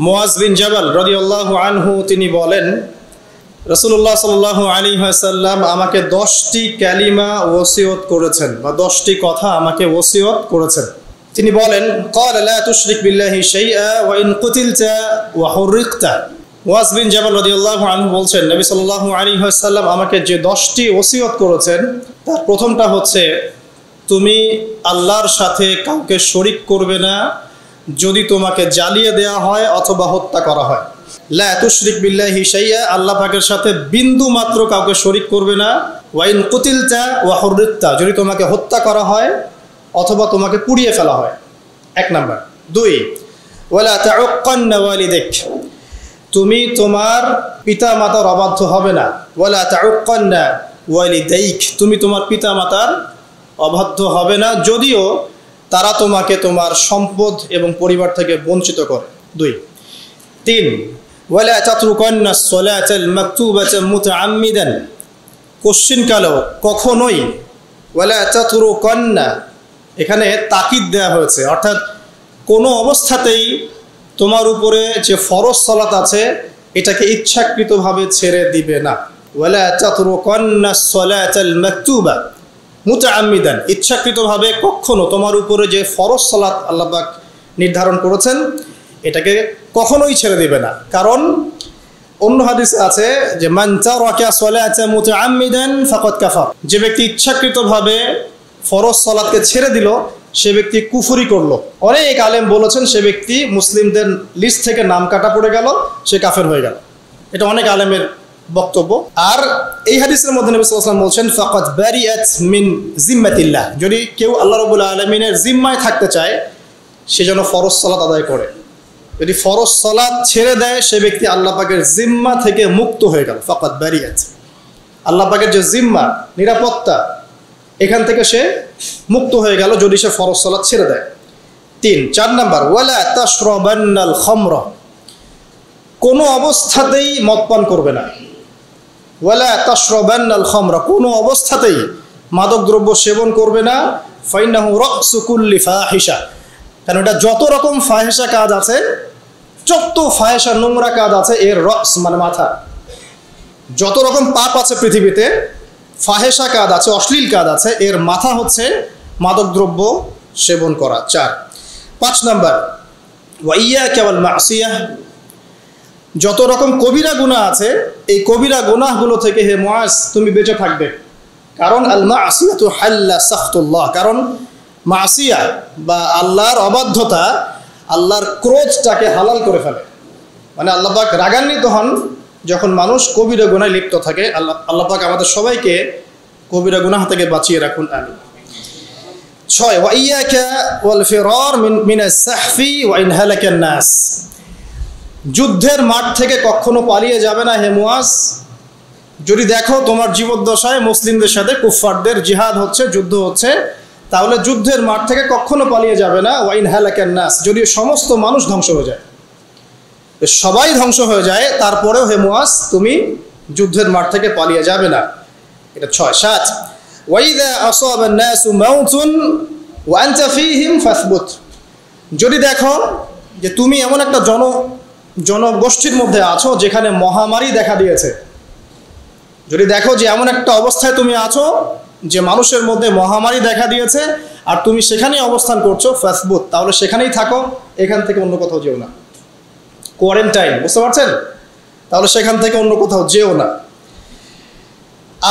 মুআজ বিন জাবাল রাদিয়াল্লাহু আনহু তিনি বলেন, রাসূলুল্লাহ সাল্লাল্লাহু আলাইহি ওয়াসাল্লাম আমাকে 10টি কালিমা ওসিয়ত করেছেন বা 10টি কথা আমাকে ওসিয়ত করেছেন। তিনি বলেন, ক্বালা লা তুশরিক বিল্লাহি শাইআ ওয়া ইন কুতিলতা ওয়া হুররিকতা। মুআজ বিন জাবাল রাদিয়াল্লাহু আনহু বলছেন, নবী সাল্লাল্লাহু আলাইহি ওয়াসাল্লাম আমাকে যে 10টি ওসিয়ত করেছেন তার প্রথমটা হচ্ছে, তুমি আল্লাহর সাথে কাউকে শরীক করবে না যদি তোমাকে জ্বালিয়ে দেওয়া হয় অথবা হত্যা করা হয়। লা তুশরিক বিল্লাহি শাইআ, আল্লাহ পাকের সাথে বিন্দু মাত্র কাউকে শরীক করবে না। ওয়া ইন কুতিলতা ওয়া হুররিকতা, যদি তোমাকে হত্যা করা হয় অথবা তোমাকে পুড়িয়ে ফেলা হয়। 1 নাম্বার। 2, ওয়ালা তাউক্কান্না ওয়ালিদাক, তুমি তোমার পিতা মাতার অবাধ্য হবে না। ওয়ালা তাউক্কান্না ওয়ালিদাইক, তুমি তোমার পিতা মাতার অবাধ্য হবে না যদিও তারা তোমাকে তোমার সম্পদ এবং পরিবার থেকে বঞ্চিত করে। 2, 3, ওয়ালা তাতরুকান্না সলাতাল মাকতুবাতা মুতাআম্মিদান, কোশ্চিনকালেও কখনোই, ওয়ালা তাতরুকান্না এখানে তাকিদ দেওয়া হয়েছে, অর্থাৎ কোনো অবস্থাতেই তোমার উপরে যে ফরজ সালাত আছে এটাকে ইচ্ছাকৃতভাবে ছেড়ে দিবে না। ওয়ালা তাতরুকান্না সলাতাল মাকতুবা মুতাআম্মিদান, ইচ্ছাকৃতভাবে কখনো তোমার উপরে যে ফরজ সালাত আল্লাহ পাক নির্ধারণ করেছেন এটাকে কখনোই ছেড়ে দিবে না। কারণ অন্য হাদিসে আছে যে মান তারাকা সলাতা মুতাআম্মিদান ফাকাদ কাফার, যে ব্যক্তি ইচ্ছাকৃতভাবে ফরজ সালাতকে ছেড়ে দিল সে ব্যক্তি কুফরি করলো। অনেক আলেম বলেছেন সে ব্যক্তি মুসলিমদের লিস্ট থেকে নাম কাটা পড়ে গেল, সে কাফের হয়ে গেল। এটা অনেক আলেমের বক্তব্য। আর এই হাদিসের মধ্যে নবী সাল্লাল্লাহু আলাইহি ওয়াসাল্লাম বলছেন ফাকাদ বারিআত মিন জিম্মাতিল্লাহ, যদি কেউ আল্লাহ রাব্বুল আলামিনের জিম্মায় থাকতে চায় সে যেন ফরজ সালাত আদায় করে। যদি ফরজ সালাত ছেড়ে দেয় সে ব্যক্তি আল্লাহ পাকের জিম্মা থেকে মুক্ত হয়ে গেল। ফাকাদ বারিআত, আল্লাহ পাকের যে জিম্মা, নিরাপত্তা, এখান থেকে সে মুক্ত হয়ে গেল যদি সে ফরজ সালাত ছেড়ে দেয়। 4 নাম্বার, ওয়ালা তাশরাবান্নাল খামরা, কোনো অবস্থাতেই মদ পান করবে না। ওয়ালা তাশরাবান্নাল খামরা, কোনো অবস্থাতেই মাদক দ্রব্য সেবন করবে না। ফাইন্নাহু রাসু কুল্লি ফাহিশা, কারণ এটা যত রকম ফাহিশা কাজ আছে, যত ফাহিশা নোংরা কাজ আছে এর রস মানে মাথা। যত রকম পাপ আছে পৃথিবীতে, ফাহেসা কাজ আছে, অশ্লীল কাজ আছে, এর মাথা হচ্ছে মাদকদ্রব্য সেবন করা। 5 নাম্বার, ওয়া ইয়াকা ওয়াল মাসিয়াহ, যত রকম কবিরা গুনাহ আছে এই কবিরা গুনাহগুলো থেকে হে মুআজ তুমি বেঁচে থাকবে। কারণ আল মাসিয়াতু হাল্লা সাখতুল্লাহ, কারণ মাসিয়া বা আল্লাহর অবাধ্যতা আল্লাহর ক্রোধটাকে হালাল করে ফেলে। মানে আল্লাহ পাক রাগান্বিত হন যখন মানুষ কবিরা গুনাহে লিপ্ত থাকে। আল্লাহ পাক আমাদের সবাইকে কবিরা গুনাহ থেকে বাঁচিয়ে রাখুন, আমিন। 6, ওয়া ইয়াকা ওয়াল ফিরার মিনাস সাহফি ওয়া ইন হালাকান নাস, যুদ্ধের মাঠ থেকে কখনো পালিয়ে যাবে না হে মুআজ। যদি দেখো তোমার জীবদ্দশায় মুসলিমদের সাথে কুফফারদের জিহাদ হচ্ছে, যুদ্ধ হচ্ছে, তাহলে যুদ্ধের মাঠ থেকে কখনো পালিয়ে যাবে না। ওয়া ইন হালাকান নাস, যদি সমস্ত মানুষ ধ্বংস হয়ে যায়, সবাই ধ্বংস হয়ে যায়, তারপরেও হে মুআজ তুমি যুদ্ধের মাঠ থেকে পালিয়ে যাবে না। এটা 6। 7, ওয়াইদা আসাবান নাসু মাউতুন ওয়া আনতা ফীহিম ফাসবুত, যদি দেখো যে তুমি এমন একটা জনগোষ্ঠীর মধ্যে আছো যেখানে মহামারী দেখা দিয়েছে, যদি দেখো যে এমন একটা অবস্থায় তুমি আছো যে মানুষের মধ্যে মহামারী দেখা দিয়েছে আর তুমি সেখানেই অবস্থান করছো, ফাসবুত, তাহলে সেখানেই থাকো, এখান থেকে অন্য কোথাও যেও না। কোয়ারেন্টাইন, বুঝতে পারছেন? তাহলে সেখান থেকে অন্য কোথাও যেও না।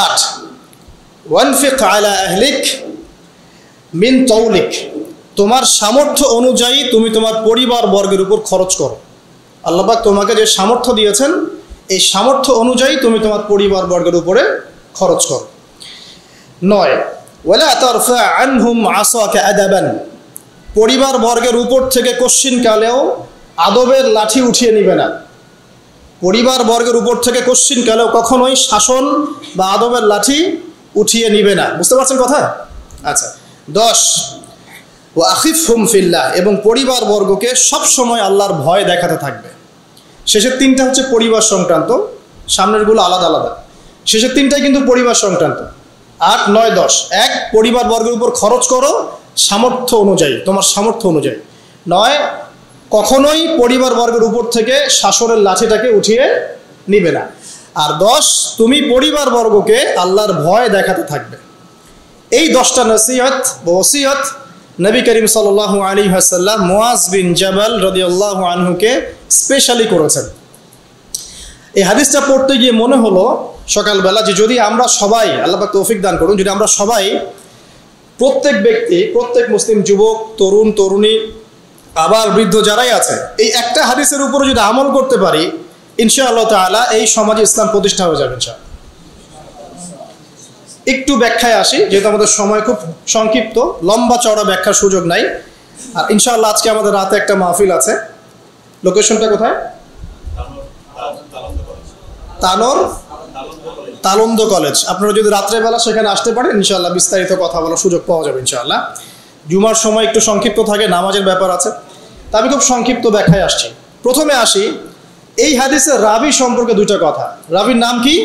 8, ওয়ানফিক আলা আহলিক মিন তাওলিক, তোমার সামর্থ্য অনুযায়ী তুমি তোমার পরিবার বর্গের উপর খরচ করো। আল্লাহ পাক তোমাকে যে সামর্থ্য দিয়েছেন এই সামর্থ্য অনুযায়ী তুমি তোমার পরিবার বর্গের উপরে খরচ করো। 9, ওয়ালা তারফা আনহুম আসাকা আদাবান, পরিবার বর্গের উপর থেকে কোশ্চিনকালেও আদবের লাঠি উঠিয়ে নিবে না। পরিবার বর্গের উপর থেকে কোশ্চিনকালেও কখনোই শাসন বা আদবের লাঠি উঠিয়ে নিবে না। বুঝতে পারছেন কথা? আচ্ছা। 10, ওয়া আখিফহুম ফিল্লাহ, এবং পরিবার বর্গকে সবসময় আল্লাহর ভয় দেখাতে থাকবে। শেষের 3টা হচ্ছে পরিবার সংক্রান্ত, সামনেরগুলো আলাদা আলাদা। শেষের 3টাই কিন্তু পরিবার সংক্রান্ত। 8, 9, 10। 1, পরিবার বর্গের উপর খরচ করো সামর্থ্য অনুযায়ী, তোমার সামর্থ্য অনুযায়ী। 9, কখনোই পরিবারবর্গের উপর থেকে শাসনের লাঠিটাকে উঠিয়ে নিবে না। আর 10, তুমি পরিবারবর্গকে আল্লাহর ভয় দেখাতে থাকবে। এই 10টা নসিহত বা ওসিয়ত নবী করিম সাল্লাল্লাহু আলাইহি ওয়াসাল্লাম মুআজ বিন জাবাল রাদিয়াল্লাহু আনহুকে স্পেশালি করেছেন। এই হাদিসটা পড়তে গিয়ে মনে হলো সকালবেলা যে যদি আমরা সবাই, আল্লাহ পাক তৌফিক দান করুন, যদি আমরা সবাই প্রত্যেক ব্যক্তি, প্রত্যেক মুসলিম যুবক, তরুণ তরুণী, আবার বৃদ্ধ যারাই আছে, এই একটা হাদিসের উপরে যদি আমল করতে পারি, ইনশাআল্লাহ তাআলা এই সমাজে ইসলাম প্রতিষ্ঠা হয়ে যাবে ইনশাআল্লাহ। একটু ব্যাখ্যায় আসি, যেহেতু আমাদের সময় খুব সংক্ষিপ্ত, লম্বা চওড়া ব্যাখ্যার সুযোগ নাই। আর ইনশাআল্লাহ আজকে আমাদের রাতে একটা মাহফিল আছে। লোকেশনটা কোথায়? তালন্দ কলেজ। আপনারা যদি রাত্রেবেলা সেখানে আসতে পারেন, ইনশাআল্লাহ বিস্তারিত কথা বলার সুযোগ পাওয়া যাবে ইনশাআল্লাহ। জুমার সময় একটু সংক্ষিপ্ত থাকে, নামাজের ব্যাপার আছে, তা আমি খুব সংক্ষিপ্ত ব্যাখ্যায় আসছি। প্রথমে আসি এই হাদিসের রাবি সম্পর্কে দুটো কথা। রাবির নাম কি?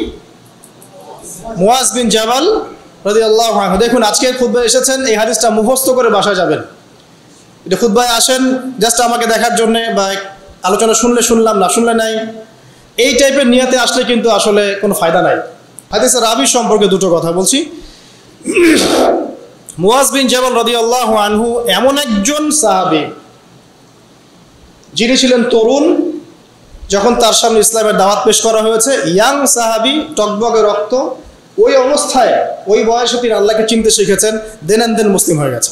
মুআজ বিন জাবাল রাদিয়াল্লাহু আনহু। দেখুন আজকের খুতবায় এসেছেন, এই হাদিসটা মুখস্থ করে বাসায় যাবেন। এটা খুতবায় আসেন জাস্ট আমাকে দেখার জন্য, বা আলোচনা শুনলে শুনলাম, না শুনলে নাই, এই টাইপের নিয়তে আসলে কিন্তু আসলে কোনো ফায়দা নাই। হাদিসের রাবি সম্পর্কে দুটো কথা বলছি। মুআজ বিন জাবাল রাদিয়াল্লাহু আনহু এমন একজন সাহাবী যিনি ছিলেন তরুণ, যখন তার সামনে ইসলামের দাওয়াত পেশ করা হয়েছে, ইয়াং সাহাবী, টকবগে রক্ত, ওই অবস্থায় ওই বয়সে তিনি আল্লাহকে চিনতে শিখেছেন, দেন এন্ড দেন মুসলিম হয়ে গেছে।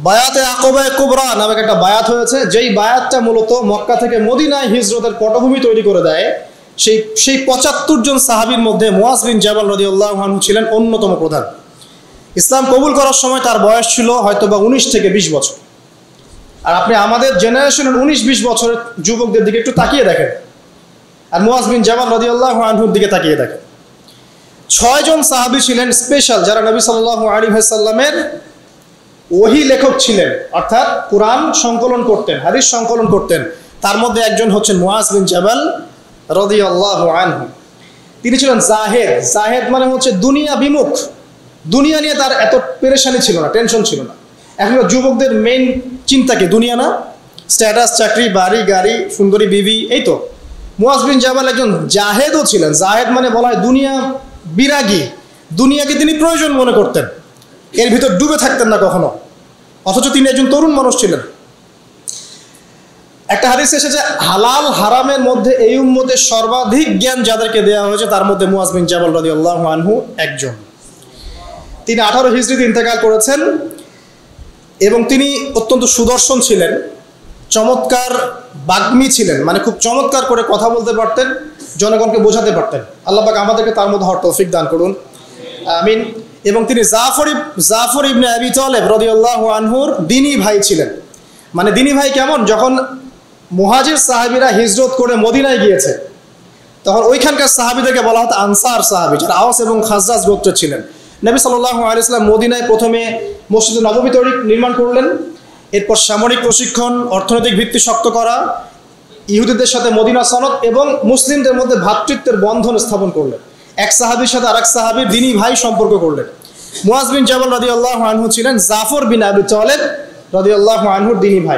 বায়াতে আকবা কুবরা নামক একটা বায়াত হয়েছে, যেই বায়াতটা মূলত মক্কা থেকে মদিনায় হিজরতের পটভূমি তৈরি করে দেয়। সেই 75 জন সাহাবীর মধ্যে মুআজ বিন জাবাল রাদিয়াল্লাহু আনহু ছিলেন অন্যতম প্রধান। ইসলাম কবুল করার সময় তার বয়স ছিল হয়তোবা 19 থেকে 20 বছর। আর আপনি আমাদের জেনারেশনের 19-20 বছরের যুবকদের দিকে একটু তাকিয়ে দেখেন, আর মুআজ বিন জাবাল রাদিয়াল্লাহু আনহুর দিকে তাকিয়ে দেখেন। 6 জন সাহাবী ছিলেন স্পেশাল, যারা নবী সাল্লাল্লাহু আলাইহি ওয়াসাল্লামের ওহী লেখক ছিলেন, অর্থাৎ কোরআন সংকলন করতেন, হাদিস সংকলন করতেন। তার মধ্যে একজন হচ্ছেন মুআজ বিন জাবাল রাদিয়াল্লাহু আনহু। তিনি ছিলেন জাহেদ। জাহেদ মানে হচ্ছে দুনিয়া বিমুখ, দুনিয়া নিয়ে তার এত পেরেশানি ছিল না, টেনশন ছিল না। এখনকার যুবকদের মেইন চিন্তা কি? দুনিয়া না, স্ট্যাটাস, চাকরি, বাড়ি, গাড়ি, সুন্দরী বিবি, এই তো। মুআজ বিন জাবাল একজন জাহেদও ছিলেন। জাহেদ মানে বলা হয় দুনিয়া বিরাগী, দুনিয়াকে তিনি প্রয়োজন মনে করতেন, এর ভিতর ডুবে থাকতেন না কখনো, অথচ তিনি একজন তরুণ মানুষ ছিলেন। একটা হাদিস এসেছে, হালাল হারামের মধ্যে এই উম্মতের সর্বাধিক জ্ঞান যাদেরকে দেওয়া হয়েছে তার মধ্যে মুআজ বিন জাবাল রাদিয়াল্লাহু আনহু একজন। তিনি 18 হিজরিতে ইন্তেকাল করেছেন এবং তিনি অত্যন্ত সুদর্শন ছিলেন, চমৎকার বাগ্মী ছিলেন, মানে খুব চমৎকার করে কথা বলতে পারতেন, জনগণকে বোঝাতে পারতেন। আল্লাহ পাক আমাদেরকে তার মধ্যে হওয়ার তৌফিক দান করুন, আমিন। এবং তিনি জাফর ইবনে আবি তালেব রাদিয়াল্লাহু আনহুর দিনী ভাই ছিলেন। মানে দিনী ভাই কেমন? যখন মুহাজির সাহাবীরা হিজরত করে মদিনায় গিয়েছে, তখন ওইখানকার সাহাবীদেরকে বলা হতো আনসার সাহাবী, যারা আওস এবং খাজরাজ গোত্রের ছিলেন। নবী সাল্লাল্লাহু আলাইহি ওয়াসাল্লাম মদিনায় প্রথমে মসজিদে নববী নির্মাণ করলেন, এরপর সামরিক প্রশিক্ষণ, অর্থনৈতিক ভিত্তি শক্ত করা, ইহুদিদের সাথে মদিনা সনদ এবং মুসলিমদের মধ্যে ভ্রাতৃত্বের বন্ধন স্থাপন করলেন। এক সাহাবীর সাথে আরেক সাহাবীর দিনী ভাই সম্পর্ক করলেন। মুআজ বিন জাবাল রাদিয়াল্লাহু আনহু ছিলেন জাফর বিন আবি তালেব রাদিয়াল্লাহু আনহুর দিনী ভাই।